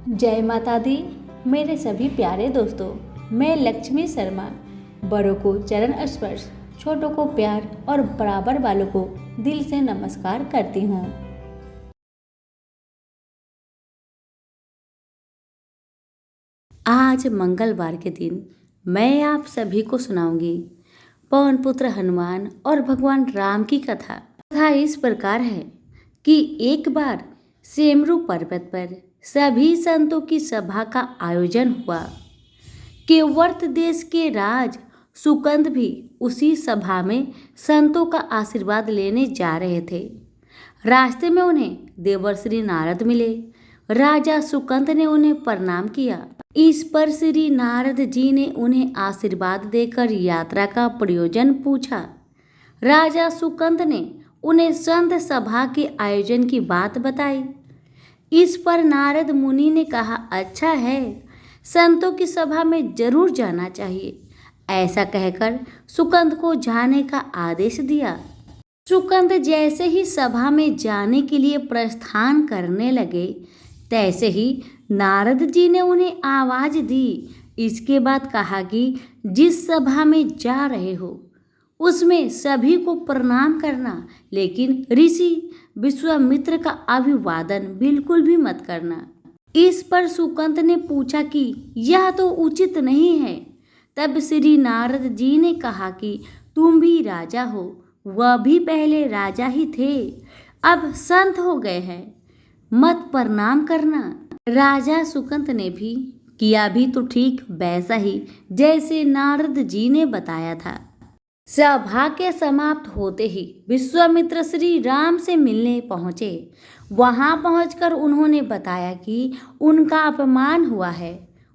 जय माता दी। मेरे सभी प्यारे दोस्तों, मैं लक्ष्मी शर्मा बड़ों को चरण स्पर्श, छोटों को प्यार और बराबर वालों को दिल से नमस्कार करती हूँ। आज मंगलवार के दिन मैं आप सभी को सुनाऊंगी पवन पुत्र हनुमान और भगवान राम की कथा। कथा इस प्रकार है कि एक बार सेमरू पर्वत पर सभी संतों की सभा का आयोजन हुआ। केवर्त देश के राज सुकंद भी उसी सभा में संतों का आशीर्वाद लेने जा रहे थे। रास्ते में उन्हें देवर्षि नारद मिले। राजा सुकंद ने उन्हें प्रणाम किया। इस पर श्री नारद जी ने उन्हें आशीर्वाद देकर यात्रा का प्रयोजन पूछा। राजा सुकंद ने उन्हें संत सभा के आयोजन की बात बताई। इस पर नारद मुनि ने कहा, अच्छा है, संतों की सभा में जरूर जाना चाहिए। ऐसा कहकर सुकंद को जाने का आदेश दिया। सुकंद जैसे ही सभा में जाने के लिए प्रस्थान करने लगे, तैसे ही नारद जी ने उन्हें आवाज दी। इसके बाद कहा कि जिस सभा में जा रहे हो उसमें सभी को प्रणाम करना, लेकिन ऋषि विश्वामित्र का अभिवादन बिल्कुल भी मत करना। इस पर सुकंद ने पूछा कि यह तो उचित नहीं है। तब श्री नारद जी ने कहा कि तुम भी राजा हो, वह भी पहले राजा ही थे, अब संत हो गए हैं, मत प्रणाम करना। राजा सुकंद ने भी किया भी तो ठीक वैसा ही जैसे नारद जी ने बताया था। सभा के समाप्त होते ही विश्वामित्र श्री राम से मिलने पहुँचे। वहां पहुंचकर उन्होंने बताया कि उनका अपमान हुआ है।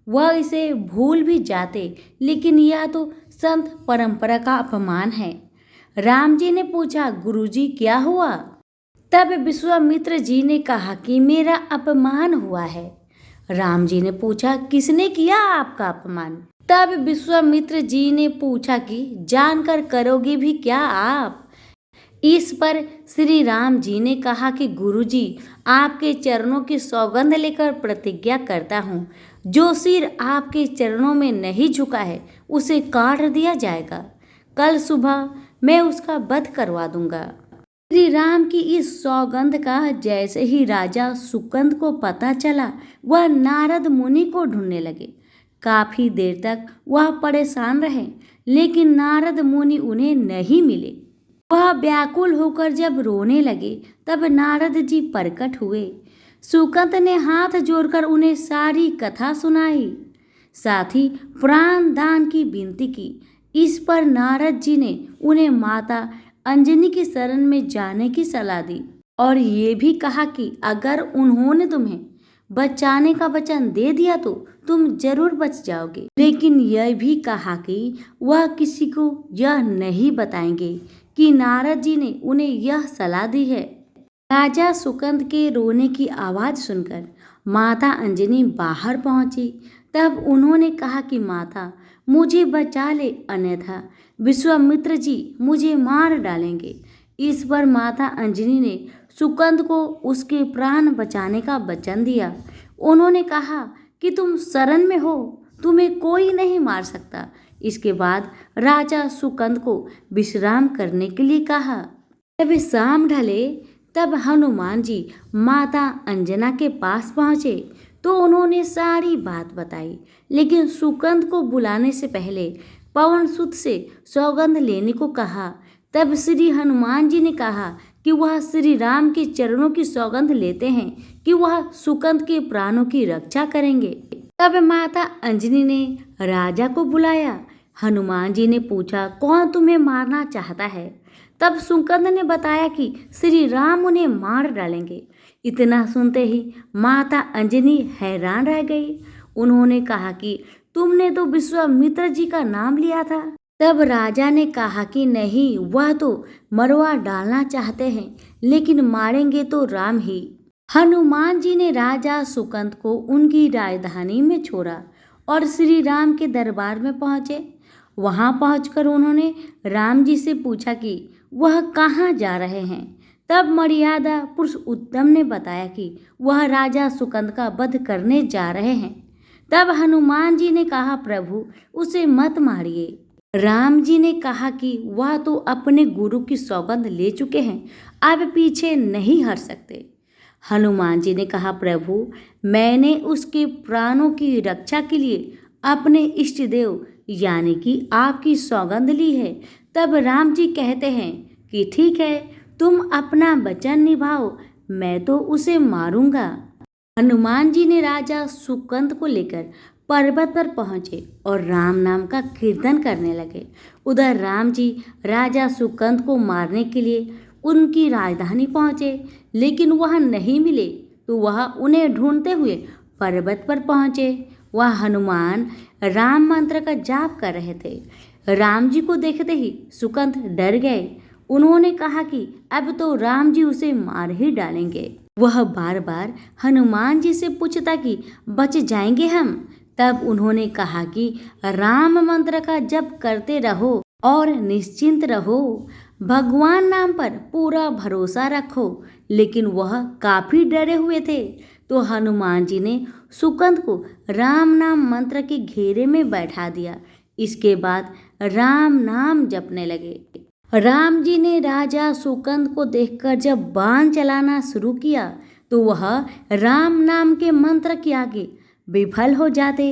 वह इसे भूल भी जाते, लेकिन यह तो संत परंपरा का अपमान है। राम जी ने पूछा, गुरुजी क्या हुआ? तब विश्वामित्र जी ने कहा कि मेरा अपमान हुआ है। राम जी ने पूछा, किसने किया आपका अपमान? तब विश्वामित्र जी ने पूछा कि जानकर करोगे भी क्या आप? इस पर श्री राम जी ने कहा कि गुरुजी, आपके चरणों की सौगंध लेकर प्रतिज्ञा करता हूँ, जो सिर आपके चरणों में नहीं झुका है उसे काट दिया जाएगा। कल सुबह मैं उसका वध करवा दूंगा। श्री राम की इस सौगंध का जैसे ही राजा सुकंद को पता चला, वह नारद मुनि को ढूंढने लगे। काफी देर तक वह परेशान रहे, लेकिन नारद मुनि उन्हें नहीं मिले। वह व्याकुल होकर जब रोने लगे, तब नारद जी प्रकट हुए। सुकंद ने हाथ जोड़कर उन्हें सारी कथा सुनाई, साथ ही प्राण दान की विनती की। इस पर नारद जी ने उन्हें माता अंजनी की शरण में जाने की सलाह दी और ये भी कहा कि अगर उन्होंने तुम्हें बचाने का वचन दे दिया तो तुम जरूर बच जाओगे, लेकिन यह भी कहा कि वह किसी को यह नहीं बताएंगे कि नारद जी ने उन्हें यह सलाह दी है। राजा सुकंद के रोने की आवाज सुनकर माता अंजनी बाहर पहुंची। तब उन्होंने कहा कि माता, मुझे बचा ले, अन्यथा विश्वामित्र जी मुझे मार डालेंगे। इस पर माता अंजनी ने सुकंद को उसके प्राण बचाने का वचन दिया। उन्होंने कहा कि तुम शरण में हो, तुम्हें कोई नहीं मार सकता। इसके बाद राजा सुकंद को विश्राम करने के लिए कहा। जब शाम ढले तब हनुमान जी माता अंजना के पास पहुंचे तो उन्होंने सारी बात बताई, लेकिन सुकंद को बुलाने से पहले पवन सुत से सौगंध लेने को कहा। तब श्री हनुमान जी ने कहा कि वह श्री राम के चरणों की सौगंध लेते हैं कि वह सुकंद के प्राणों की रक्षा करेंगे। तब माता अंजनी ने राजा को बुलाया। हनुमान जी ने पूछा, कौन तुम्हें मारना चाहता है? तब सुकंद ने बताया कि श्री राम उन्हें मार डालेंगे। इतना सुनते ही माता अंजनी हैरान रह गई। उन्होंने कहा कि तुमने तो विश्वामित्र जी का नाम लिया था। तब राजा ने कहा कि नहीं, वह तो मरवा डालना चाहते हैं, लेकिन मारेंगे तो राम ही। हनुमान जी ने राजा सुकंद को उनकी राजधानी में छोड़ा और श्री राम के दरबार में पहुंचे। वहां पहुंचकर उन्होंने राम जी से पूछा कि वह कहाँ जा रहे हैं। तब मर्यादा पुरुषोत्तम ने बताया कि वह राजा सुकंद का वध करने जा रहे हैं। तब हनुमान जी ने कहा, प्रभु उसे मत मारिए। राम जी ने कहा कि वह तो अपने गुरु की सौगंध ले चुके हैं, अब पीछे नहीं हट सकते। हनुमान जी ने कहा, प्रभु मैंने उसके प्राणों की रक्षा के लिए अपने इष्ट देव यानी कि आपकी सौगंध ली है। तब राम जी कहते हैं कि ठीक है, तुम अपना वचन निभाओ, मैं तो उसे मारूंगा। हनुमान जी ने राजा सुकंद को लेकर पर्वत पर पहुंचे और राम नाम का कीर्तन करने लगे। उधर राम जी राजा सुकंद को मारने के लिए उनकी राजधानी पहुंचे, लेकिन वह नहीं मिले तो वह उन्हें ढूंढते हुए पर्वत पर पहुंचे। वह हनुमान राम मंत्र का जाप कर रहे थे। राम जी को देखते ही सुकंद डर गए। उन्होंने कहा कि अब तो राम जी उसे मार ही डालेंगे। वह बार बार हनुमान जी से पूछता कि बच जाएंगे हम। तब उन्होंने कहा कि राम मंत्र का जप करते रहो और निश्चिंत रहो, भगवान नाम पर पूरा भरोसा रखो। लेकिन वह काफी डरे हुए थे, तो हनुमान जी ने सुकंद को राम नाम मंत्र के घेरे में बैठा दिया। इसके बाद राम नाम जपने लगे। राम जी ने राजा सुकंद को देखकर जब बाण चलाना शुरू किया तो वह राम नाम के मंत्र के आगे विफल हो जाते।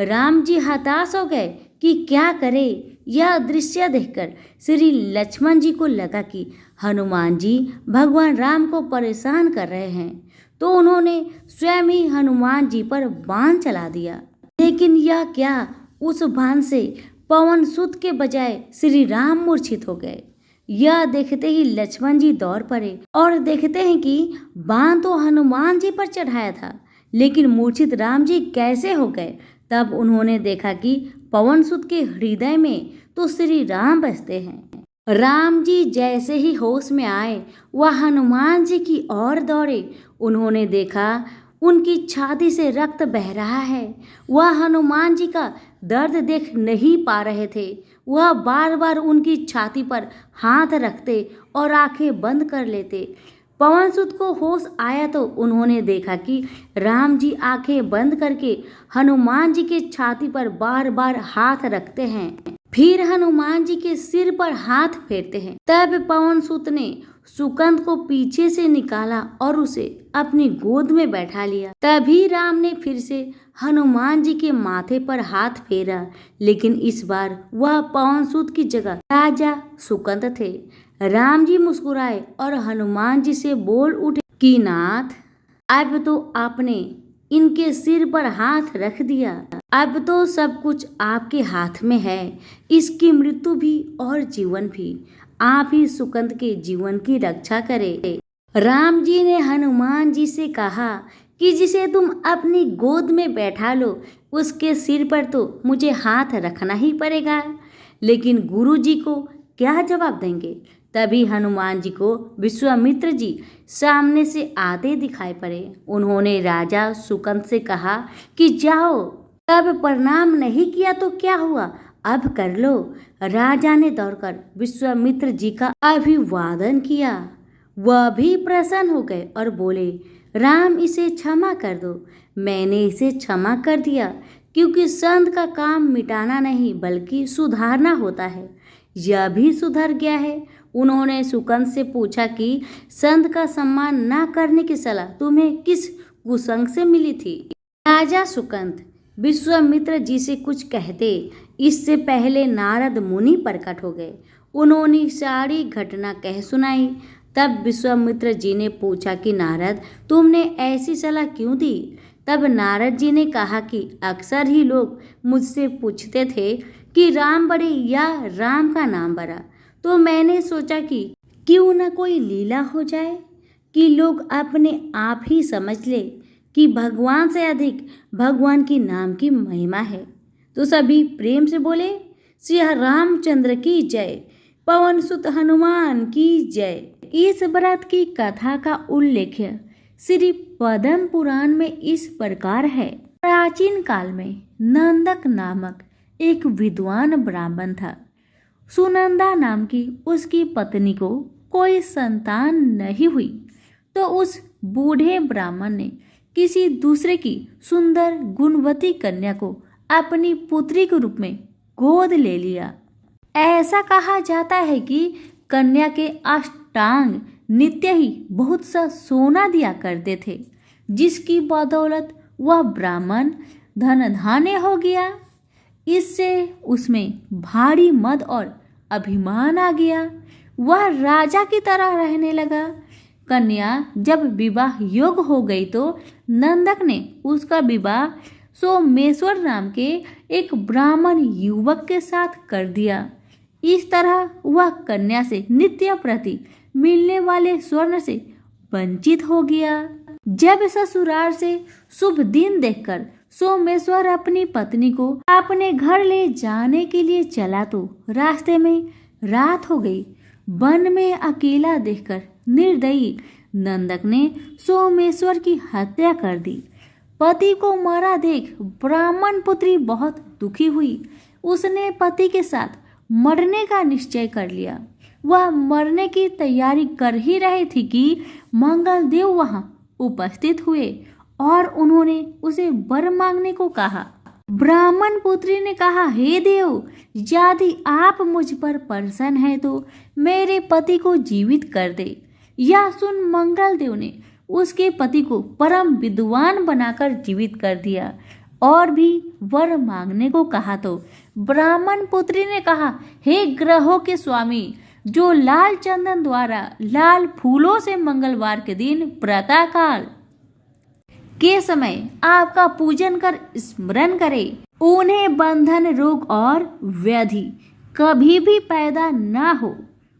राम जी हताश हो गए कि क्या करे। यह दृश्य देखकर श्री लक्ष्मण जी को लगा कि हनुमान जी भगवान राम को परेशान कर रहे हैं, तो उन्होंने स्वयं ही हनुमान जी पर बाण चला दिया। लेकिन यह क्या, उस बाण से पवन सुत के बजाय श्री राम मूर्छित हो गए। यह देखते ही लक्ष्मण जी दौड़ पड़े और देखते हैं कि बाण तो हनुमान जी पर चढ़ाया था, लेकिन मूर्छित राम जी कैसे हो गए। तब उन्होंने देखा कि पवन सुत के हृदय में तो श्री राम बसते हैं। राम जी जैसे ही होश में आए वह हनुमान जी की ओर दौड़े। उन्होंने देखा उनकी छाती से रक्त बह रहा है। वह हनुमान जी का दर्द देख नहीं पा रहे थे। वह बार बार उनकी छाती पर हाथ रखते और आंखें बंद कर लेते। पवनसुत को होश आया तो उन्होंने देखा कि राम जी आंखें बंद करके हनुमान जी के छाती पर बार बार हाथ रखते हैं, फिर हनुमान जी के सिर पर हाथ फेरते हैं। तब पवनसुत ने सुकंद को पीछे से निकाला और उसे अपनी गोद में बैठा लिया। तभी राम ने फिर से हनुमान जी के माथे पर हाथ फेरा, लेकिन इस बार वह पवनसुत की जगह राजा सुकंद थे। राम जी मुस्कुराए और हनुमान जी से बोल उठे कि नाथ, अब तो आपने इनके सिर पर हाथ रख दिया, अब तो सब कुछ आपके हाथ में है। इसकी मृत्यु भी और जीवन भी आप ही सुकंद के जीवन की रक्षा करें। राम जी ने हनुमान जी से कहा कि जिसे तुम अपनी गोद में बैठा लो उसके सिर पर तो मुझे हाथ रखना ही पड़ेगा, लेकिन गुरु जी को क्या जवाब देंगे। तभी हनुमान जी को विश्वामित्र जी सामने से आते दिखाई पड़े। उन्होंने राजा सुकंद से कहा कि जाओ, तब प्रणाम नहीं किया तो क्या हुआ, अब कर लो। राजा ने दौड़कर विश्वामित्र जी का अभिवादन किया। वह भी प्रसन्न हो गए और बोले, राम इसे क्षमा कर दो। मैंने इसे क्षमा कर दिया, क्योंकि संत का काम मिटाना नहीं बल्कि सुधारना होता है। यह भी सुधर गया है। उन्होंने सुकंद से पूछा कि संत का सम्मान न करने की सलाह तुम्हें किस कुसंग से मिली थी। राजा सुकंद विश्वामित्र जी से कुछ कहते, इससे पहले नारद मुनि प्रकट हो गए। उन्होंने सारी घटना कह सुनाई। तब विश्वामित्र जी ने पूछा कि नारद, तुमने ऐसी सलाह क्यों दी। तब नारद जी ने कहा कि अक्सर ही लोग मुझसे पूछते थे कि राम बड़े या राम का नाम बड़ा, तो मैंने सोचा कि क्यों न कोई लीला हो जाए कि लोग अपने आप ही समझ ले कि भगवान से अधिक भगवान की नाम की महिमा है। तो सभी प्रेम से बोले, श्री रामचंद्र की जय, पवन सुत हनुमान की जय। इस व्रत की कथा का उल्लेख श्री पद्म पुराण में इस प्रकार है। प्राचीन काल में नंदक नामक एक विद्वान ब्राह्मण था। सुनंदा नाम की उसकी पत्नी को कोई संतान नहीं हुई तो उस बूढ़े ब्राह्मण ने किसी दूसरे की सुंदर गुणवती कन्या को अपनी पुत्री के रूप में गोद ले लिया। ऐसा कहा जाता है कि कन्या के अष्टांग नित्य ही बहुत सा सोना दिया करते थे, जिसकी बदौलत वह ब्राह्मण धनधान्य हो गया। इससे उसमें भारी मद और अभिमान आ गया। वह राजा की तरह रहने लगा। कन्या जब विवाह योग्य हो गई तो नंदक ने उसका विवाह सोमेश्वर नाम के एक ब्राह्मण युवक के साथ कर दिया। इस तरह वह कन्या से नित्य प्रति मिलने वाले स्वर्ण से वंचित हो गया। जब ससुराल से शुभ दिन देखकर सोमेश्वर अपनी पत्नी को अपने घर ले जाने के लिए चला तो रास्ते में रात हो गई। वन में अकेला देखकर निर्दयी नंदक ने सोमेश्वर की हत्या कर दी। पति को मारा देख ब्राह्मण पुत्री बहुत दुखी हुई। उसने पति के साथ मरने का निश्चय कर लिया। वह मरने की तैयारी कर ही रही थी कि मंगल देव वहां उपस्थित हुए और उन्होंने उसे वर मांगने को कहा। ब्राह्मण पुत्री ने कहा, हे देव, यदि आप मुझ पर प्रसन्न है तो मेरे पति को जीवित कर दे। यह सुन मंगल देव ने उसके पति को परम विद्वान बनाकर जीवित कर दिया और भी वर मांगने को कहा तो ब्राह्मण पुत्री ने कहा, हे ग्रहों के स्वामी, जो लाल चंदन द्वारा लाल फूलों से मंगलवार के दिन प्रातःकाल के समय आपका पूजन कर स्मरण करे, उन्हें बंधन, रोग और व्याधि कभी भी पैदा ना हो।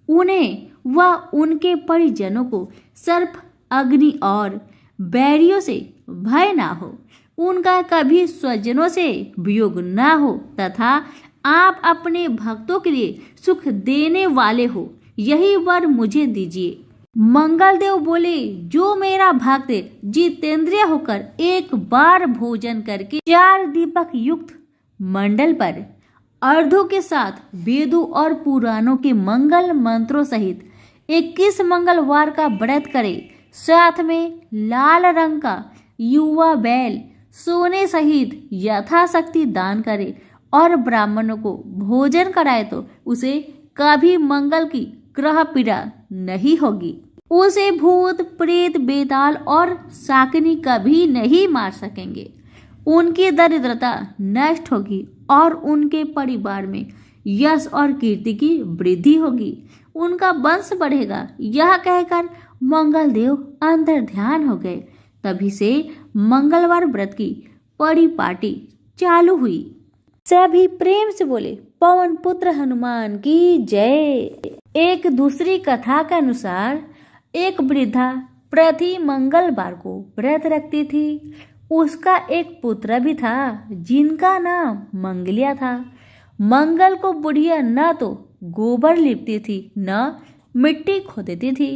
उन्हें व उनके परिजनों को सर्प, अग्नि और बैरियों से भय ना हो। उनका कभी स्वजनों से वियोग ना हो तथा आप अपने भक्तों के लिए सुख देने वाले हो, यही वर मुझे दीजिए। मंगल देव बोले, जो मेरा भक्त जितेंद्रिय होकर एक बार भोजन करके 4 दीपक युक्त मंडल पर अर्धों के साथ वेदों और पुराणों के मंगल मंत्रों सहित 21 मंगलवार का व्रत करे, साथ में लाल रंग का युवा बैल सोने सहित यथाशक्ति दान करे और ब्राह्मणों को भोजन कराए तो उसे कभी मंगल की ग्रह पीड़ा नहीं होगी। उसे भूत, प्रेत, बेताल और शाकिनी कभी नहीं मार सकेंगे। उनकी दरिद्रता नष्ट होगी और उनके परिवार में यश और कीर्ति की वृद्धि होगी। उनका वंश बढ़ेगा। यह कहकर मंगल देव अंतर ध्यान हो गए। तभी से मंगलवार व्रत की परिपाटी चालू हुई। सभी प्रेम से बोले, पवन पुत्र हनुमान की जय। एक दूसरी कथा के अनुसार एक वृद्धा प्रति मंगलवार को व्रत रखती थी। उसका एक पुत्र भी था जिनका नाम मंगलिया था। मंगल को बुढ़िया न तो गोबर लिपती थी न मिट्टी खोदती थी।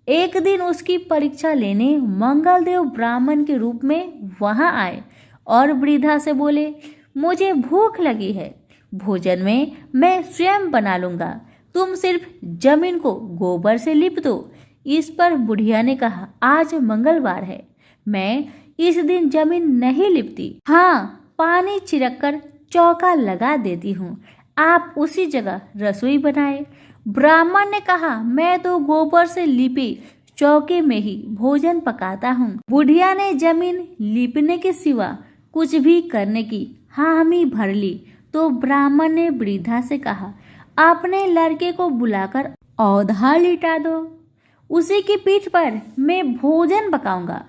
एक दिन उसकी परीक्षा लेने मंगलदेव ब्राह्मण के रूप में वहां आए और वृद्धा से बोले, मुझे भूख लगी है, भोजन में मैं स्वयं बना लूंगा, तुम सिर्फ जमीन को गोबर से लिप दो। इस पर बुढ़िया ने कहा, आज मंगलवार है, मैं इस दिन जमीन नहीं लिपती। हाँ, पानी छिड़क कर चौका लगा देती हूँ, आप उसी जगह रसोई बनाए। ब्राह्मण ने कहा, मैं तो गोबर से लिपे चौके में ही भोजन पकाता हूँ। बुढ़िया ने जमीन लिपने के सिवा कुछ भी करने की हामी भर ली तो ब्राह्मण ने वृद्धा से कहा, अपने लड़के को बुलाकर औधा लिटा दो, उसी की पीठ पर मैं भोजन पकाऊंगा।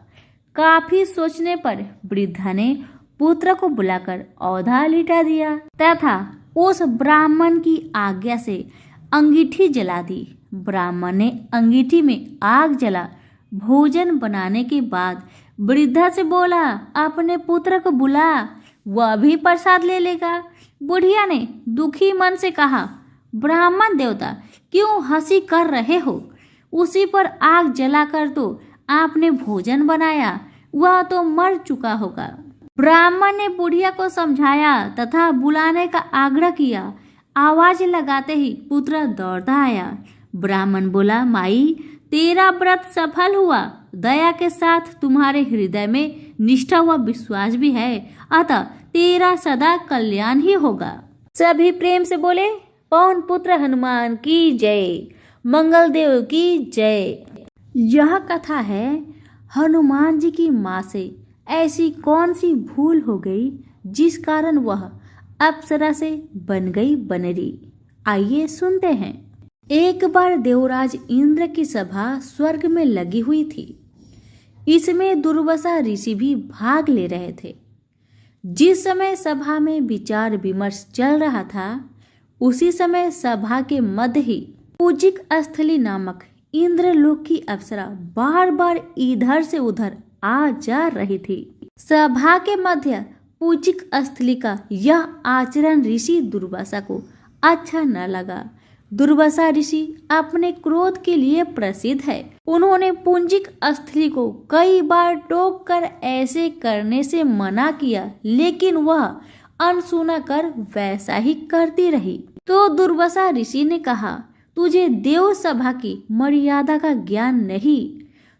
काफी सोचने पर वृद्धा ने पुत्र को बुलाकर औधा लिटा दिया तथा उस ब्राह्मण की आज्ञा से अंगीठी जला दी। ब्राह्मण ने अंगीठी में आग जला भोजन बनाने के बाद वृद्धा से बोला, अपने पुत्र को बुला, वह भी प्रसाद ले लेगा। बुढ़िया ने दुखी मन से कहा, ब्राह्मण देवता क्यों हंसी कर रहे हो, उसी पर आग जलाकर तो आपने भोजन बनाया, वह तो मर चुका होगा। ब्राह्मण ने बुढ़िया को समझाया तथा बुलाने का आग्रह किया। आवाज लगाते ही पुत्र दौड़ता आया। ब्राह्मण बोला, माई तेरा व्रत सफल हुआ, दया के साथ तुम्हारे हृदय में निष्ठा व विश्वास भी है, अतः तेरा सदा कल्याण ही होगा। सभी प्रेम से बोले, पवन पुत्र हनुमान की जय, मंगल देव की जय। यह कथा है हनुमान जी की माँ से ऐसी कौन सी भूल हो गई जिस कारण वह अप्सरा से बन गई बनरी। आइए सुनते हैं। एक बार देवराज इंद्र की सभा स्वर्ग में लगी हुई थी। इसमें दुर्वासा ऋषि भी भाग ले रहे थे। जिस समय सभा में विचार विमर्श चल रहा था, उसी समय सभा के मध्य ही पूजिक स्थली नामक इंद्रलोक की अप्सरा बार बार इधर से उधर आ जा रही थी। सभा के मध्य पूजिक स्थली का यह आचरण ऋषि दुर्वासा को अच्छा न लगा। दुर्वासा ऋषि अपने क्रोध के लिए प्रसिद्ध है। उन्होंने पूजिक स्थली को कई बार टोक कर ऐसे करने से मना किया, लेकिन वह अनसुना कर वैसा ही करती रही। तो दुर्वासा ऋषि ने कहा, तुझे देव सभा की मर्यादा का ज्ञान नहीं।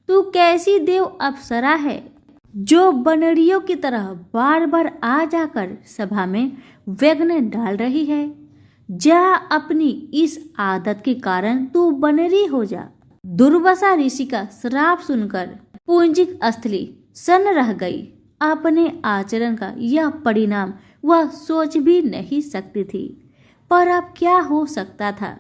तू कैसी देव अप्सरा है जो बनरियों की तरह बार बार आ जाकर सभा में विघ्न डाल रही है। जा, अपनी इस आदत के कारण तू बनरी हो जा। दुर्वासा ऋषि का श्राप सुनकर पूजिक स्थली सन्न रह गई। अपने आचरण का यह परिणाम वह सोच भी नहीं सकती थी, पर अब क्या हो सकता था।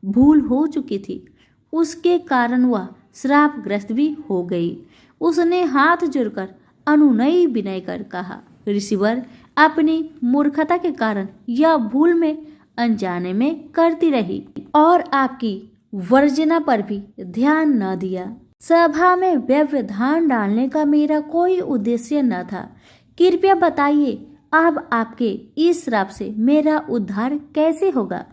भूल हो चुकी थी, उसके कारण वह श्रापग्रस्त भी हो गई। उसने हाथ जोड़कर अनुनय विनय कर कहा, ऋषिवर, अपनी मूर्खता के कारण यह भूल में अनजाने में करती रही और आपकी वर्जना पर भी ध्यान न दिया। सभा में व्यवधान डालने का मेरा कोई उद्देश्य न था। कृपया बताइए, अब आपके इस श्राप से मेरा उद्धार कैसे होगा।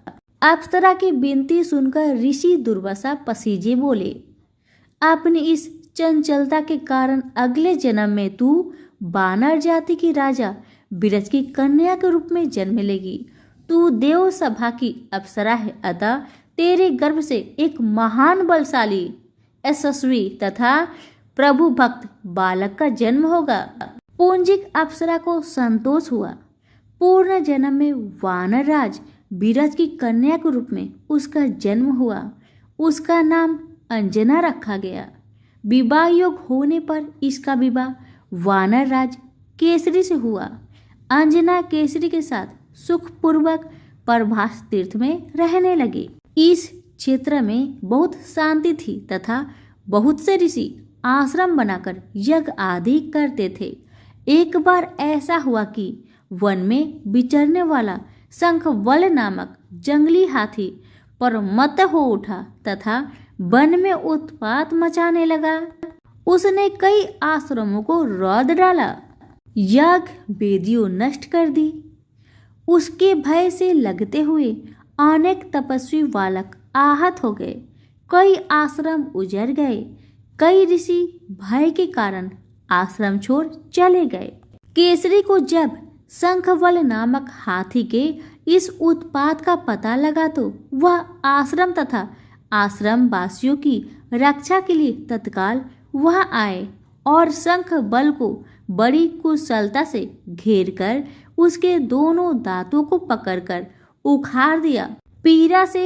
अप्सरा की विनती सुनकर ऋषि दुर्वासा पसीजे बोले, अपनी इस चंचलता के कारण अगले जन्म में तू वानर जाति की राजा विरज की कन्या के रूप में जन्म लेगी। तू देव सभा की अप्सरा है, अतः तेरे गर्भ से एक महान बलशाली, यशस्वी तथा प्रभु भक्त बालक का जन्म होगा। पूंजिक अप्सरा को संतोष हुआ। पूर्ण जन्म में वानर राज विरज की कन्या के रूप में उसका जन्म हुआ। उसका नाम अंजना रखा गया। विवाह योग होने पर इसका विवाह वानर राज केसरी से हुआ। अंजना केसरी के साथ सुखपूर्वक प्रभास तीर्थ में रहने लगे। इस क्षेत्र में बहुत शांति थी तथा बहुत से ऋषि आश्रम बनाकर यज्ञ आदि करते थे। एक बार ऐसा हुआ कि वन में विचरने वाला शंखवल नामक जंगली हाथी पर मत हो उठा तथा वन में उत्पात मचाने लगा। उसने कई आश्रमों को रौंद डाला, यज्ञ वेदियों नष्ट कर दी। उसके भय से लगते हुए अनेक तपस्वी बालक आहत हो गए। कई आश्रम उजड़ गए। कई ऋषि भय के कारण आश्रम छोड़ चले गए। केसरी को जब शंखवल नामक हाथी के इस उत्पात का पता लगा तो वह आश्रम तथा आश्रम वासियों की रक्षा के लिए तत्काल वहां आए और शंख बल को बड़ी कुशलता से घेर कर उसके दोनों दांतों को पकड़कर उखाड़ दिया। पीड़ा से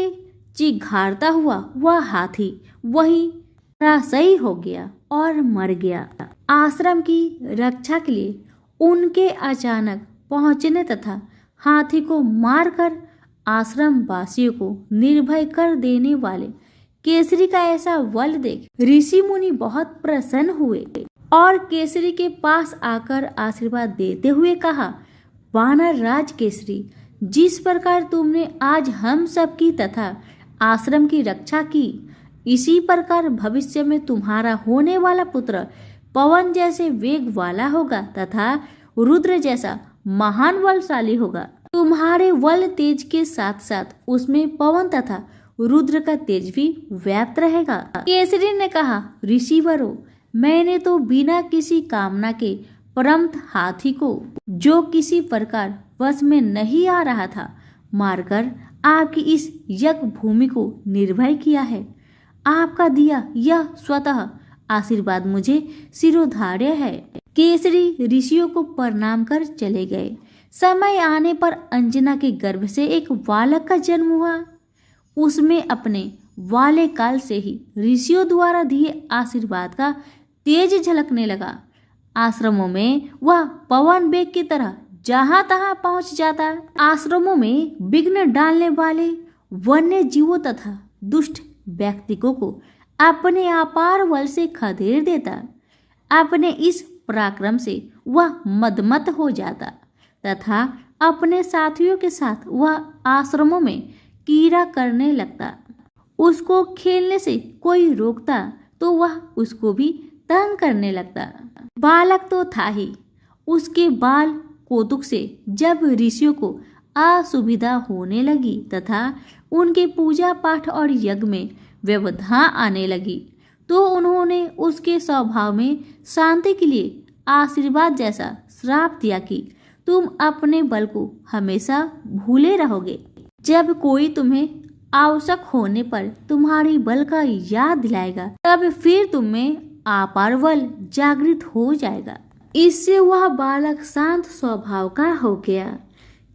चिघाड़ता हुआ वह हाथी वहीं धराशायी हो गया और मर गया। आश्रम की रक्षा के लिए उनके अचानक पहुंचने तथा हाथी को मारकर आश्रम वासियों को निर्भय कर देने वाले केसरी का ऐसा बल देख ऋषि मुनि बहुत प्रसन्न हुए और केसरी के पास आकर आशीर्वाद देते हुए कहा, वानर राज केसरी, जिस प्रकार तुमने आज हम सबकी तथा आश्रम की रक्षा की, इसी प्रकार भविष्य में तुम्हारा होने वाला पुत्र पवन जैसे वेग वाला होगा तथा रुद्र जैसा महान बलशाली होगा। तुम्हारे बल तेज के साथ साथ उसमें पवन तथा रुद्र का तेज भी व्याप्त रहेगा। केसरी ने कहा, ऋषिवरों, मैंने तो बिना किसी कामना के परंत हाथी को, जो किसी प्रकार वश में नहीं आ रहा था, मारकर आपकी इस यज्ञ भूमि को निर्भय किया है। आपका दिया यह स्वतः आशीर्वाद मुझे शिरोधार्य है। केसरी ऋषियों को प्रणाम कर चले गए। समय आने पर अंजना के गर्भ से एक बालक का जन्म हुआ। उसमें अपने वाले काल से ही ऋषियों द्वारा दिए आशीर्वाद का तेज झलकने लगा। आश्रमों में वह पवन वेग की तरह जहां तहां पहुंच जाता। आश्रमों में विघ्न डालने वाले वन्य जीवों तथा दुष्ट व्यक्तियों को अपने अपार बल से खदेड़ देता। अपने इस पराक्रम से वह मदमत हो जाता तथा अपने साथियों के साथ वह आश्रमों में कीड़ा करने लगता। उसको खेलने से कोई रोकता तो वह उसको भी तंग करने लगता। बालक तो था ही, उसके बाल कौतुक से जब ऋषियों को असुविधा होने लगी तथा उनके पूजा पाठ और यज्ञ में व्यवधा आने लगी तो उन्होंने उसके स्वभाव में शांति के लिए आशीर्वाद जैसा श्राप दिया कि तुम अपने बल को हमेशा भूले रहोगे। जब कोई तुम्हें आवश्यक होने पर तुम्हारी बल का याद दिलाएगा तब फिर तुम्हें अपार बल जागृत हो जाएगा। इससे वह बालक शांत स्वभाव का हो गया।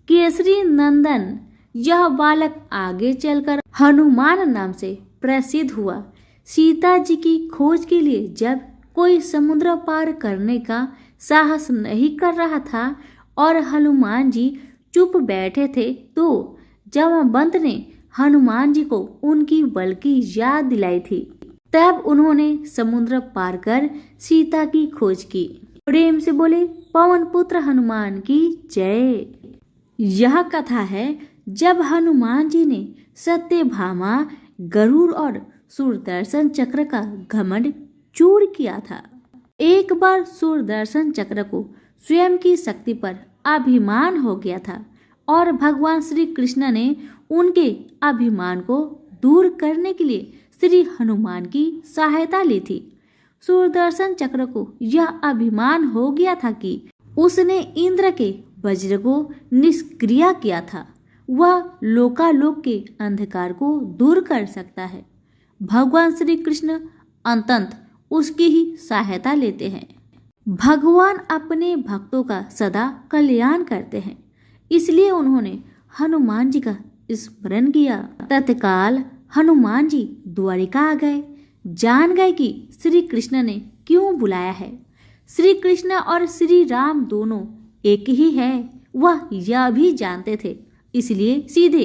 केसरी नंदन यह बालक आगे चलकर हनुमान नाम से प्रसिद्ध हुआ। सीता जी की खोज के लिए जब कोई समुद्र पार करने का साहस नहीं कर रहा था और हनुमान जी चुप बैठे थे तो जामवंत ने हनुमान जी को उनकी बल की याद दिलाई थी। तब उन्होंने समुद्र पार कर सीता की खोज की। प्रेम से बोले पवन पुत्र हनुमान की जय। यह कथा है जब हनुमान जी ने सत्यभामा, गरुड़ और सुदर्शन चक्र का घमंड चूर किया था। एक बार सुदर्शन चक्र को स्वयं की शक्ति पर अभिमान हो गया था और भगवान श्री कृष्ण ने उनके अभिमान को दूर करने के लिए श्री हनुमान की सहायता ली थी। सुदर्शन चक्र को यह अभिमान हो गया था कि उसने इंद्र के वज्र को निष्क्रिय किया था। वह लोकालोक के अंधकार को दूर कर सकता है। भगवान श्री कृष्ण अंततः उसकी ही सहायता लेते हैं। भगवान अपने भक्तों का सदा कल्याण करते हैं, इसलिए उन्होंने हनुमान जी का स्मरण किया। तत्काल हनुमान जी द्वारिका आ गए। जान गए कि श्री कृष्ण ने क्यों बुलाया है। श्री कृष्ण और श्री राम दोनों एक ही है, वह यह भी जानते थे, इसलिए सीधे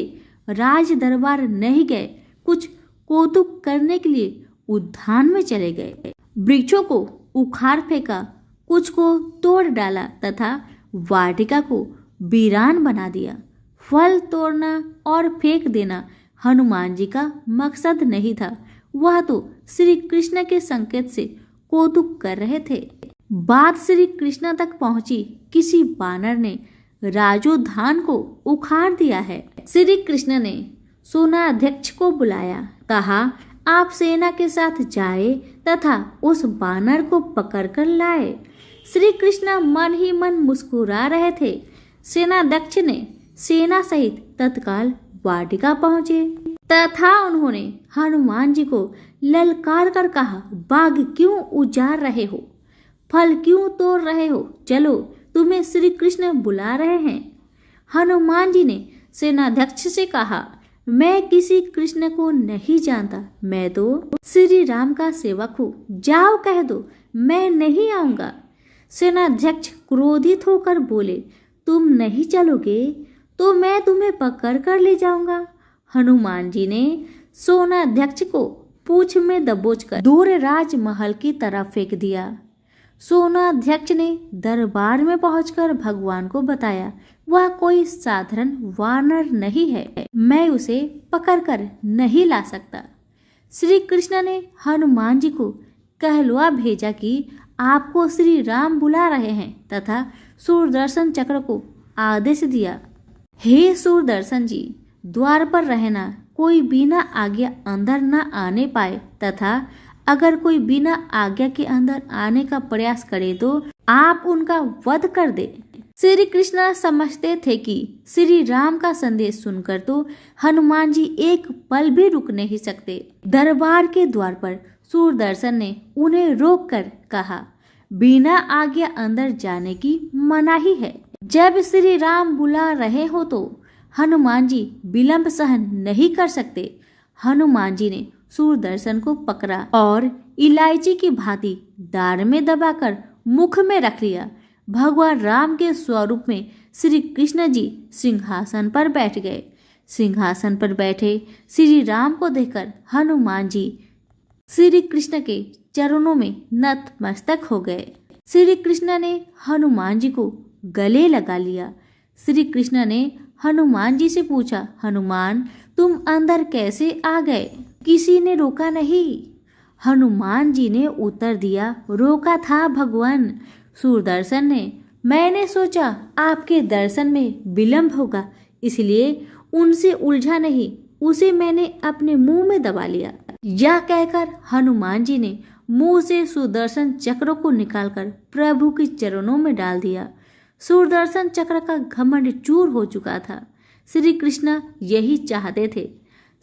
राज दरबार नहीं गए, कुछ कौतुक करने के लिए उद्यान में चले गए। वृक्षों को उखाड़ फेंका, कुछ को तोड़ डाला तथा वाटिका को वीरान बना दिया। फल तोड़ना और फेंक देना हनुमान जी का मकसद नहीं था, वह तो श्री कृष्ण के संकेत से कौतुक कर रहे थे। बात श्री कृष्ण तक पहुंची। किसी बानर ने राजोद्यान को उखाड़ दिया है। श्री कृष्ण ने सेनाध्यक्ष को बुलाया, कहा आप सेना के साथ जाए तथा उस बानर को पकड़कर लाए। श्री कृष्ण मन ही मन मुस्कुरा रहे थे। सेनाध्यक्ष ने सेना सहित तत्काल वाटिका पहुंचे तथा उन्होंने हनुमान जी को ललकार कर कहा, बाग क्यों उजाड़ रहे हो, फल क्यों तोड़ रहे हो, चलो तुम्हें श्री कृष्ण बुला रहे हैं। हनुमान जी ने सेनाध्यक्ष से कहा, मैं किसी कृष्ण को नहीं जानता, मैं तो श्री राम का सेवक हूँ, जाओ कह दो मैं नहीं आऊंगा। सेनाध्यक्ष क्रोधित होकर बोले, तुम नहीं चलोगे तो मैं तुम्हें पकड़ कर ले जाऊंगा। हनुमान जी ने सेनाध्यक्ष को पूंछ में दबोचकर दूर राजमहल की तरफ फेंक दिया। सेनाध्यक्ष ने दरबार में पहुंचकर भगवान को बताया, वह कोई साधारण वानर नहीं है, मैं उसे पकड़कर नहीं ला सकता। श्री कृष्ण ने हनुमान जी को कहलवा भेजा कि आपको श्री राम बुला रहे हैं तथा सुदर्शन चक्र को आदेश दिया, हे सुदर्शन जी, द्वार पर रहना, कोई बिना आज्ञा अंदर न आने पाए तथा अगर कोई बिना आज्ञा के अंदर आने का प्रयास करे तो आप उनका वध कर दे। श्री कृष्ण समझते थे कि श्री राम का संदेश सुनकर तो हनुमान जी एक पल भी रुक नहीं सकते। दरबार के द्वार पर सूरदर्शन ने उन्हें रोककर कहा, बिना आज्ञा अंदर जाने की मनाही है। जब श्री राम बुला रहे हो तो हनुमान जी विलंब सहन नहीं कर सकते। हनुमान जी ने सूरदर्शन को पकड़ा और इलायची की भांति दाढ़ में दबाकर मुख में रख लिया। भगवान राम के स्वरूप में श्री कृष्ण जी सिंहासन पर बैठ गए। सिंहासन पर बैठे श्री राम को देखकर हनुमान जी श्री कृष्ण के चरणों में नतमस्तक हो गए। श्री कृष्ण ने हनुमान जी को गले लगा लिया। श्री कृष्ण ने हनुमान जी से पूछा, हनुमान तुम अंदर कैसे आ गए? किसी ने रोका नहीं। हनुमान जी ने उत्तर दिया, रोका था भगवान। सूरदर्शन ने, मैंने सोचा आपके दर्शन में विलंब होगा, इसलिए उनसे उलझा नहीं, उसे मैंने अपने मुंह में दबा लिया। यह कहकर हनुमान जी ने मुंह से सुदर्शन चक्र को निकालकर प्रभु के चरणों में डाल दिया। सुदर्शन चक्र का घमंड चूर हो चुका था। श्री कृष्ण यही चाहते थे।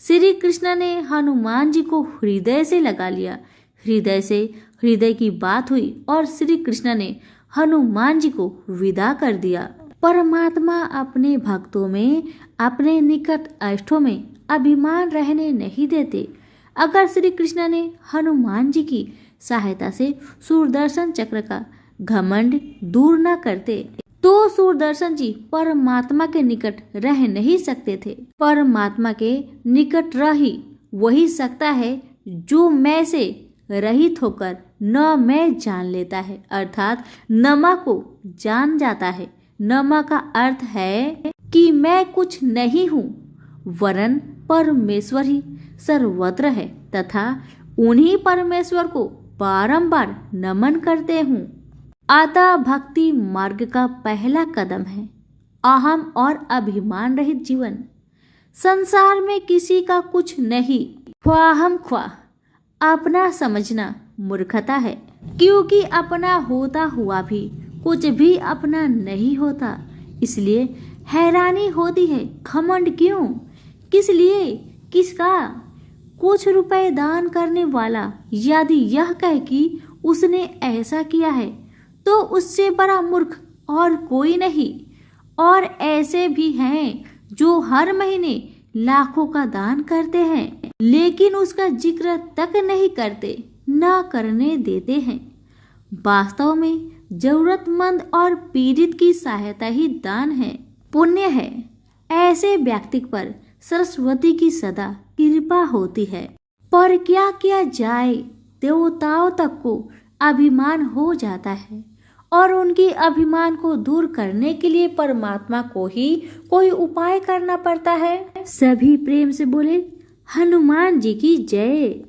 श्री कृष्ण ने हनुमान जी को हृदय से लगा लिया। हृदय से हृदय की बात हुई और श्री कृष्ण ने हनुमान जी को विदा कर दिया। परमात्मा अपने भक्तों में, अपने निकट अष्टों में अभिमान रहने नहीं देते। अगर श्री कृष्ण ने हनुमान जी की सहायता से सुदर्शन चक्र का घमंड दूर न करते तो सुदर्शन जी परमात्मा के निकट रह नहीं सकते थे। परमात्मा के निकट रह ही वही सकता है जो मैं से रहित होकर न मैं जान लेता है, अर्थात नमा को जान जाता है। नमा का अर्थ है कि मैं कुछ नहीं हूँ, वरन परमेश्वर ही सर्वत्र है तथा उन्हीं परमेश्वर को बारंबार नमन करते हूँ। अतः भक्ति मार्ग का पहला कदम है अहम और अभिमान रहित जीवन। संसार में किसी का कुछ नहीं, ख्वाहम ख्वाह अपना समझना मूर्खता है, क्योंकि अपना होता हुआ भी कुछ भी अपना नहीं होता। इसलिए हैरानी होती है, घमंड क्यों, किस लिए, किसका? कुछ रुपए दान करने वाला यदि यह कहे कि उसने ऐसा किया है तो उससे बड़ा मूर्ख और कोई नहीं। और ऐसे भी हैं जो हर महीने लाखों का दान करते हैं लेकिन उसका जिक्र तक नहीं करते, न करने देते हैं। वास्तव में जरूरतमंद और पीड़ित की सहायता ही दान है, पुण्य है। ऐसे व्यक्ति पर सरस्वती की सदा कृपा होती है। पर क्या किया जाए, देवताओं तक को अभिमान हो जाता है और उनकी अभिमान को दूर करने के लिए परमात्मा को ही कोई उपाय करना पड़ता है। सभी प्रेम से बोले, हनुमान जी की जय।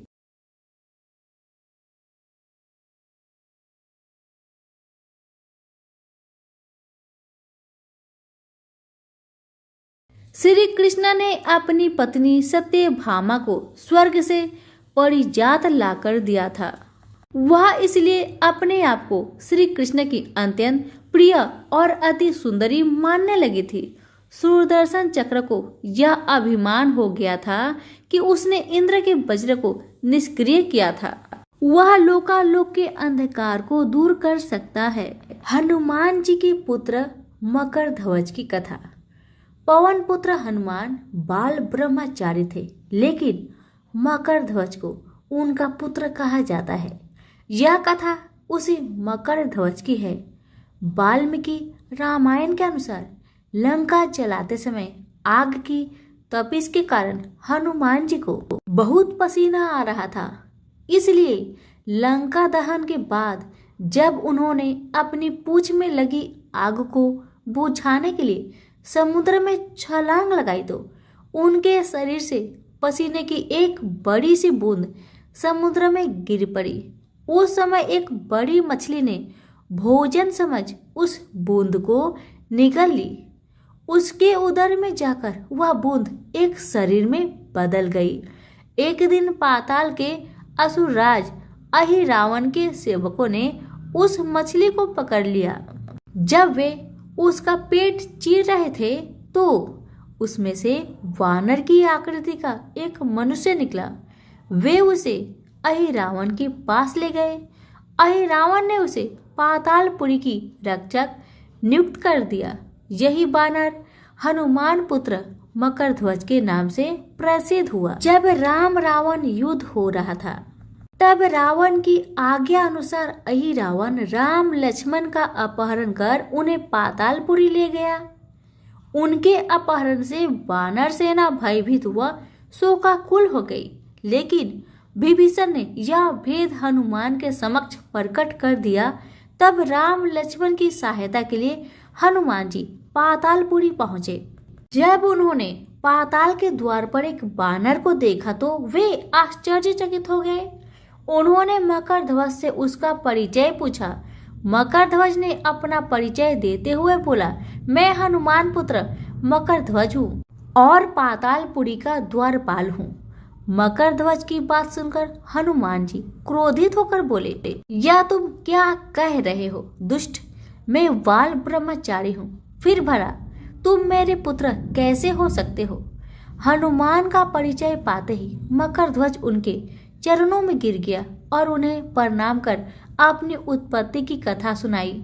श्री कृष्ण ने अपनी पत्नी सत्यभामा को स्वर्ग से परिजात लाकर दिया था। वह इसलिए अपने आप को श्री कृष्ण की अत्यंत प्रिय और अति सुंदरी मानने लगी थी। सुदर्शन चक्र को यह अभिमान हो गया था कि उसने इंद्र के वज्र को निष्क्रिय किया था। वह लोकालोक के अंधकार को दूर कर सकता है। हनुमान जी के पुत्र मकर ध्वज की कथा। पवन पुत्र हनुमान बाल ब्रह्मचारी थे, लेकिन मकर ध्वज को उनका पुत्र कहा जाता है। यह कथा उसी मकर ध्वज की है। वाल्मीकि रामायण के अनुसार लंका जलाते समय आग की तपिश के कारण हनुमान जी को बहुत पसीना आ रहा था। इसलिए लंका दहन के बाद जब उन्होंने अपनी पूंछ में लगी आग को बुझाने के लिए समुद्र में छलांग लगाई तो उनके शरीर से पसीने की एक बड़ी सी बूंद समुद्र में गिर पड़ी। उस समय एक बड़ी मछली ने भोजन समझ उस बूंद को निगल ली। उसके उदर में जाकर वह बूंद एक शरीर में बदल गई। एक दिन पाताल के असुरराज अहिरावण के सेवकों ने उस मछली को पकड़ लिया। जब वे उसका पेट चीर रहे थे तो उसमें से वानर की आकृति का एक मनुष्य निकला। वे उसे अहिरावण के पास ले गए। अहिरावण ने उसे पातालपुरी की रक्षक नियुक्त कर दिया। यही बानर हनुमान पुत्र मकरध्वज के नाम से प्रसिद्ध हुआ। जब राम रावण युद्ध हो रहा था तब रावण की आज्ञा अनुसार अहिरावण राम लक्ष्मण का अपहरण कर उन्हें पातालपुरी ले गया। उनके अपहरण से वानर सेना भयभीत हुआ शोकाकुल हो गई। लेकिन विभीषण ने यह भेद हनुमान के समक्ष प्रकट कर दिया। तब राम लक्ष्मण की सहायता के लिए हनुमान जी पातालपुरी पहुंचे। जब उन्होंने पाताल के द्वार पर एक बानर को देखा तो वे आश्चर्यचकित हो गए। उन्होंने मकरध्वज से उसका परिचय पूछा। मकरध्वज ने अपना परिचय देते हुए बोला, मैं हनुमान पुत्र मकरध्वज हूँ और पातालपुरी का द्वारपाल हूँ। मकरध्वज की बात सुनकर हनुमान जी क्रोधित होकर बोले, या तुम क्या कह रहे हो दुष्ट? मैं बाल ब्रह्मचारी हूँ, फिर भला तुम मेरे पुत्र कैसे हो सकते हो? हनुमान का परिचय पाते ही मकरध्वज उनके चरणों में गिर गया और उन्हें प्रणाम कर अपनी उत्पत्ति की कथा सुनाई।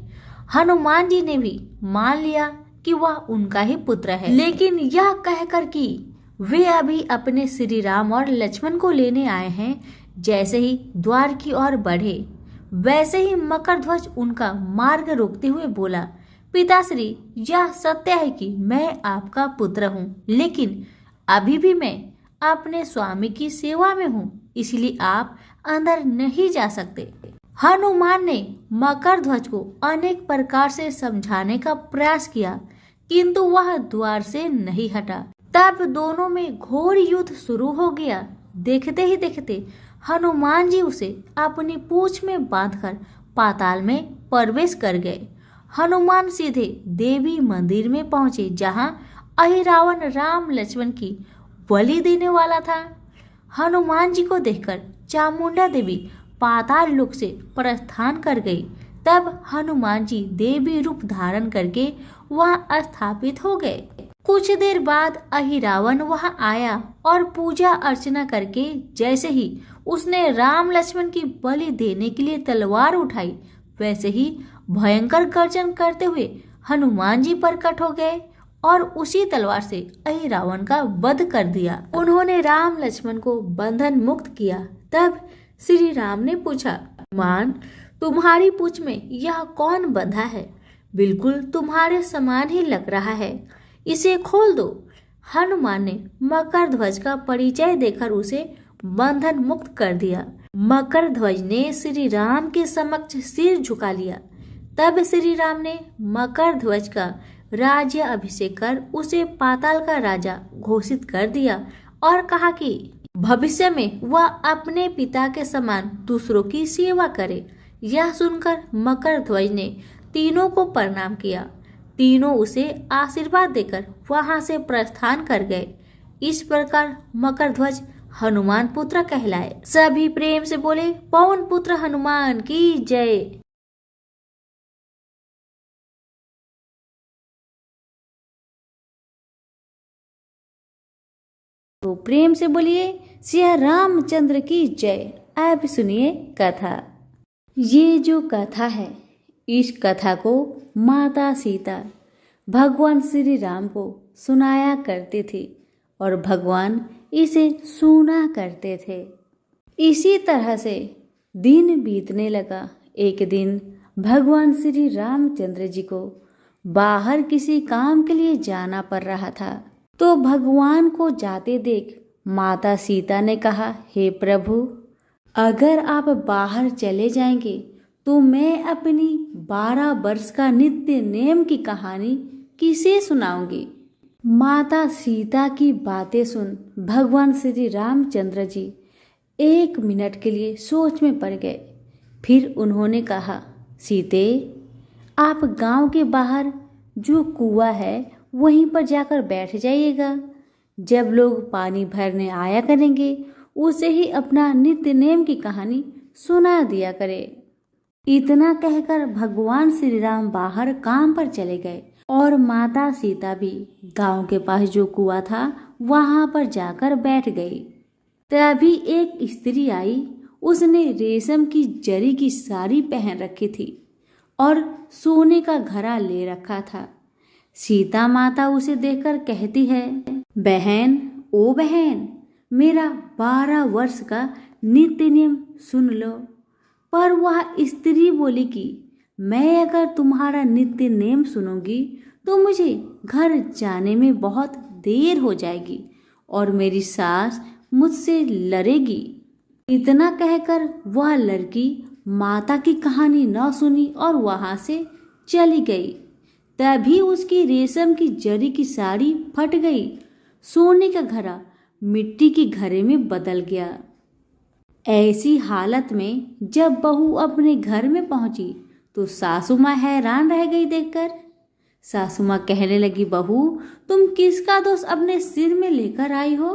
हनुमान जी ने भी मान लिया कि वह उनका ही पुत्र है, लेकिन यह कहकर कि वे अभी अपने श्री राम और लक्ष्मण को लेने आए हैं। जैसे ही द्वार की ओर बढ़े वैसे ही मकरध्वज उनका मार्ग रोकते हुए बोला, पिताश्री, यह सत्य है कि मैं आपका पुत्र हूँ, लेकिन अभी भी मैं अपने स्वामी की सेवा में हूँ, इसलिए आप अंदर नहीं जा सकते। हनुमान ने मकरध्वज को अनेक प्रकार से समझाने का प्रयास किया, किंतु वह द्वार से नहीं हटा। तब दोनों में घोर युद्ध शुरू हो गया। देखते ही देखते हनुमान जी उसे अपनी पूंछ में बांधकर पाताल में प्रवेश कर गए। हनुमान सीधे देवी मंदिर में पहुंचे, जहां अहिरावण राम लक्ष्मण की बलि देने वाला था। हनुमान जी को देखकर चामुंडा देवी पाताल लोक से प्रस्थान कर गई। तब हनुमान जी देवी रूप धारण करके वहां स्थापित हो गए। कुछ देर बाद अहिरावण वहां आया और पूजा अर्चना करके जैसे ही उसने राम लक्ष्मण की बलि देने के लिए तलवार उठाई, वैसे ही भयंकर गर्जन करते हुए हनुमान जी प्रकट हो गए और उसी तलवार से अहिरावण का वध कर दिया। उन्होंने राम लक्ष्मण को बंधन मुक्त किया। तब श्री राम ने पूछा, हनुमान, तुम्हारी पूंछ में यह कौन बंधा है? बिल्कुल तुम्हारे समान ही लग रहा है, इसे खोल दो। हनुमान ने मकरध्वज का परिचय देकर उसे बंधन मुक्त कर दिया। मकरध्वज ने श्री राम के समक्ष सिर झुका लिया। तब श्री राम ने मकरध्वज का राज्य अभिषेक कर उसे पाताल का राजा घोषित कर दिया और कहा कि भविष्य में वह अपने पिता के समान दूसरों की सेवा करे। यह सुनकर मकरध्वज ने तीनों को प्रणाम किया। तीनों उसे आशीर्वाद देकर वहां से प्रस्थान कर गए। इस प्रकार मकरध्वज हनुमान पुत्र कहलाए। सभी प्रेम से बोले, पवन पुत्र हनुमान की जय। तो प्रेम से बोलिए सिया रामचंद्र की जय। अब सुनिए कथा। ये जो कथा है, इस कथा को माता सीता भगवान श्री राम को सुनाया करती थी और भगवान इसे सुना करते थे। इसी तरह से दिन बीतने लगा। एक दिन भगवान श्री रामचंद्र जी को बाहर किसी काम के लिए जाना पड़ रहा था। तो भगवान को जाते देख माता सीता ने कहा, हे प्रभु, अगर आप बाहर चले जाएंगे तो मैं अपनी 12 वर्ष का नित्य नेम की कहानी किसे सुनाऊंगी। माता सीता की बातें सुन भगवान श्री रामचंद्र जी 1 मिनट के लिए सोच में पड़ गए। फिर उन्होंने कहा, सीते, आप गांव के बाहर जो कुआं है वहीं पर जाकर बैठ जाइएगा। जब लोग पानी भरने आया करेंगे उसे ही अपना नित्य नेम की कहानी सुना दिया करे। इतना कहकर भगवान श्री राम बाहर काम पर चले गए और माता सीता भी गांव के पास जो कुआं था वहां पर जाकर बैठ गई। तभी एक स्त्री आई। उसने रेशम की जरी की साड़ी पहन रखी थी और सोने का घड़ा ले रखा था। सीता माता उसे देखकर कहती है, बहन, ओ बहन, मेरा 12 वर्ष का नित्य नियम सुन लो। पर वह स्त्री बोली कि मैं अगर तुम्हारा नित्य नेम सुनूंगी तो मुझे घर जाने में बहुत देर हो जाएगी और मेरी सास मुझसे लड़ेगी। इतना कहकर वह लड़की माता की कहानी न सुनी और वहां से चली गई। तभी उसकी रेशम की जरी की साड़ी फट गई। सोने का घड़ा मिट्टी के घड़े में बदल गया। ऐसी हालत में जब बहू अपने घर में पहुंची तो सासू माँ हैरान रह गई देखकर। सासू माँ कहने लगी, बहू, तुम किसका दोष अपने सिर में लेकर आई हो?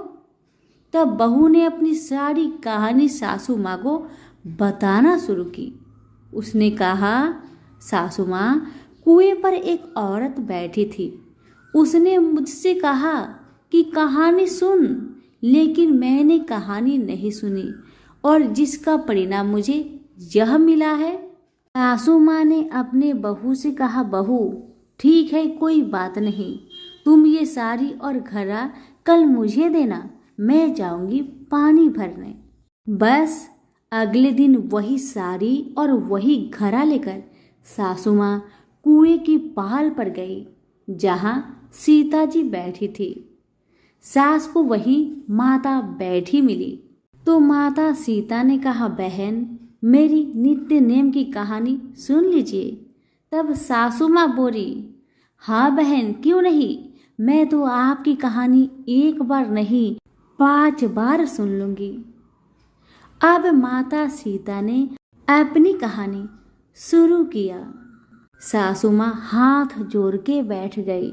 तब बहू ने अपनी सारी कहानी सासू माँ को बताना शुरू की। उसने कहा, सासू माँ, कुएं पर एक औरत बैठी थी। उसने मुझसे कहा कि कहानी सुन, लेकिन मैंने कहानी नहीं सुनी और जिसका परिणाम मुझे यह मिला है। सासू माँ ने अपने बहू से कहा, बहू, ठीक है, कोई बात नहीं, तुम ये साड़ी और घड़ा कल मुझे देना, मैं जाऊंगी पानी भरने। बस अगले दिन वही साड़ी और वही घड़ा लेकर सासू माँ कुएं की पाल पर गई जहाँ सीता जी बैठी थी। सास को वही माता बैठी मिली तो माता सीता ने कहा, बहन, मेरी नित्य नेम की कहानी सुन लीजिए। तब सासू माँ बोली, हाँ बहन, क्यों नहीं, मैं तो आपकी कहानी एक बार नहीं 5 बार सुन लूंगी। अब माता सीता ने अपनी कहानी शुरू किया। सासू माँ हाथ जोड़ के बैठ गई।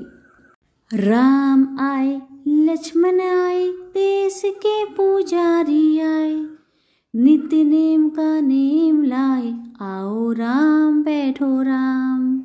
राम आए, लक्ष्मण आए, देश के पुजारी आए, नित्य नेम का नेम लाए, आओ राम बैठो राम।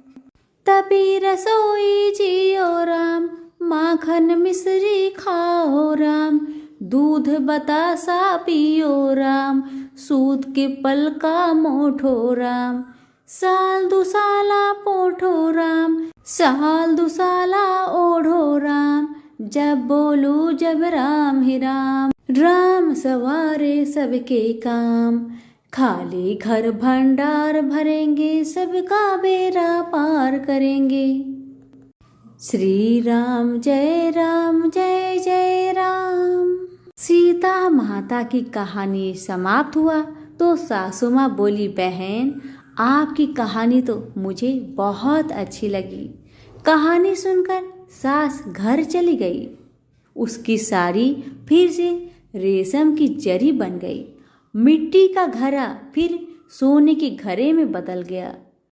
तभी रसोई जियो राम, माखन मिश्री खाओ राम, दूध बतासा पियो राम, सूत के पल का मोठो राम, साल दुसाला पोठो राम, साल दुसाला ओढ़ो राम, जब बोलू जब राम ही राम, राम सवारे सबके काम, खाली घर भंडार भरेंगे, सबका बेड़ा पार करेंगे। श्री राम जय जय राम। सीता माता की कहानी समाप्त हुआ तो सासू माँ बोली, बहन, आपकी कहानी तो मुझे बहुत अच्छी लगी। कहानी सुनकर सास घर चली गई। उसकी साड़ी फिर से रेशम की जरी बन गई। मिट्टी का घड़ा फिर सोने के घड़े में बदल गया।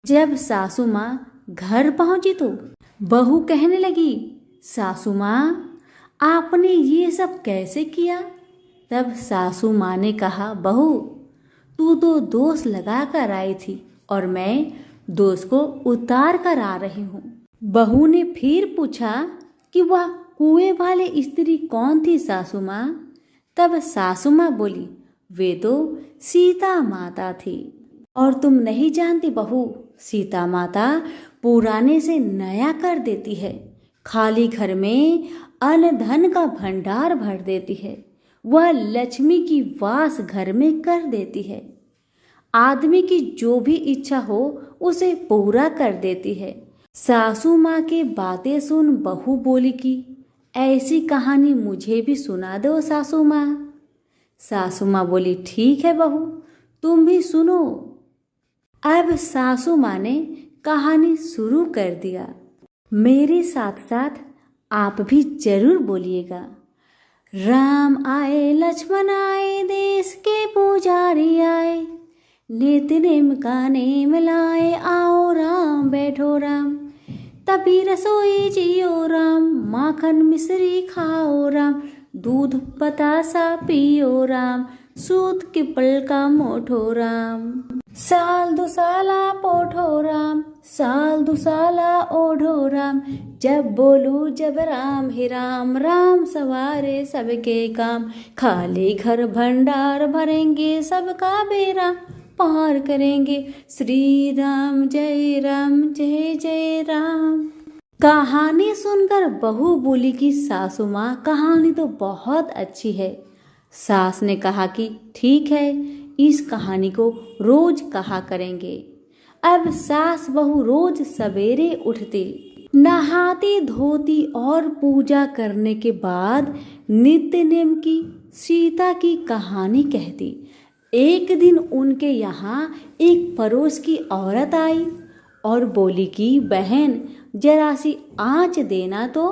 जब सासू माँ घर पहुंची तो बहू कहने लगी, सासू माँ, आपने ये सब कैसे किया? तब सासू माँ ने कहा, बहू, तू तो दोष लगा कर आई थी और मैं दोष को उतार कर आ रही हूँ। बहू ने फिर पूछा कि वह कुएं वाले स्त्री कौन थी सासू माँ? तब सासू माँ बोली, वे तो सीता माता थी। और तुम नहीं जानती बहू, सीता माता पुराने से नया कर देती है। खाली घर में अन्न धन का भंडार भर देती है। वह लक्ष्मी की वास घर में कर देती है। आदमी की जो भी इच्छा हो उसे पूरा कर देती है। सासू माँ के बातें सुन बहू बोली कि ऐसी कहानी मुझे भी सुना दो सासू माँ। सासू माँ बोली, ठीक है बहू, तुम भी सुनो। अब सासू माँ ने कहानी शुरू कर दिया। मेरे साथ साथ आप भी जरूर बोलिएगा। राम आए, लक्ष्मण आए, देश के पुजारी आए, नित्य नेम का नेम लाए, आओ राम बैठो राम। तभी रसोई जियो राम, माखन मिश्री खाओ राम, दूध बतासा पियो राम, सूत के पल का मोठो राम। साल दुसाला पोठो राम, साल दुसाला ओढ़ो राम, जब बोलू जब राम ही राम, राम सवारे सबके काम, खाली घर भंडार भरेंगे सबका बेड़ा पार करेंगे, श्री राम जय जय राम। कहानी सुनकर बहू बोली कि सासू माँ कहानी तो बहुत अच्छी है। सास ने कहा कि ठीक है, इस कहानी को रोज कहा करेंगे। अब सास बहू रोज सवेरे उठती, नहाती धोती और पूजा करने के बाद नित्य नेम की सीता की कहानी कहती। एक दिन उनके यहाँ एक पड़ोस की औरत आई और बोली कि बहन जरा सी आँच देना तो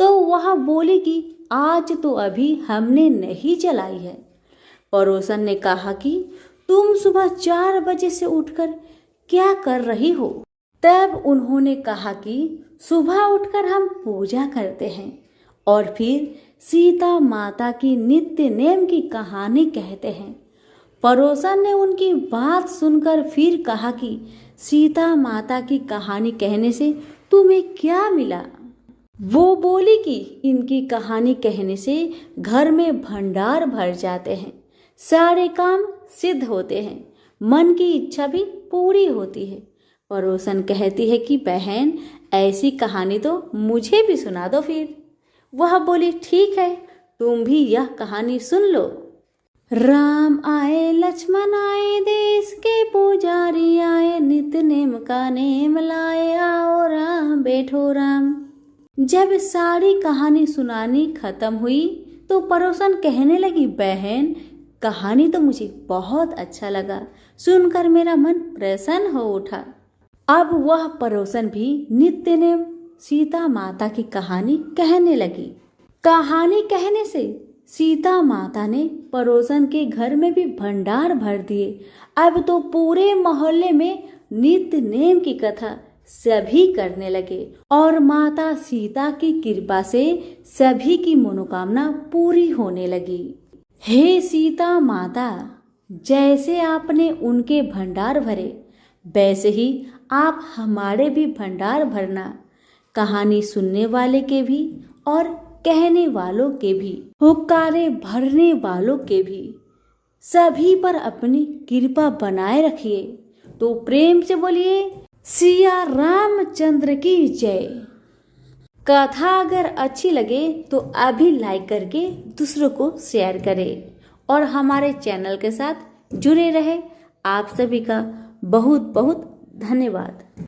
वह बोली कि आज तो अभी हमने नहीं जलाई है। पड़ोसन ने कहा कि तुम सुबह 4 बजे से उठकर क्या कर रही हो? तब उन्होंने कहा कि सुबह उठकर हम पूजा करते हैं और फिर सीता माता की नित्य नेम की कहानी कहते हैं। पड़ोसन ने उनकी बात सुनकर फिर कहा कि सीता माता की कहानी कहने से तुम्हें क्या मिला? वो बोली कि इनकी कहानी कहने से घर में भंडार भर जाते हैं, सारे काम सिद्ध होते हैं, मन की इच्छा भी पूरी होती है। पड़ोसन कहती है कि बहन ऐसी कहानी तो मुझे भी सुना दो फिर। वह बोली ठीक है, तुम भी यह कहानी सुन लो। राम आए लक्ष्मण आए, देश के पुजारी आए, नित्य नेम का नेम लाए, आओ राम बैठो राम। जब सारी कहानी सुनानी खत्म हुई तो पड़ोसन कहने लगी बहन कहानी तो मुझे बहुत अच्छा लगा, सुनकर मेरा मन प्रसन्न हो उठा। अब वह पड़ोसन भी नित्य नेम सीता माता की कहानी कहने लगी। कहानी कहने से सीता माता ने पड़ोसन के घर में भी भंडार भर दिए। अब तो पूरे मोहल्ले में नित्य नेम की कथा सभी करने लगे और माता सीता की कृपा से सभी की मनोकामना पूरी होने लगी। हे सीता माता, जैसे आपने उनके भंडार भरे वैसे ही आप हमारे भी भंडार भरना, कहानी सुनने वाले के भी और कहने वालों के भी, हुक्कारे भरने वालों के भी, सभी पर अपनी कृपा बनाए रखिए। तो प्रेम से बोलिए सिया रामचंद्र की जय। कथा अगर अच्छी लगे तो अभी लाइक करके दूसरों को शेयर करें और हमारे चैनल के साथ जुड़े रहे। आप सभी का बहुत बहुत धन्यवाद।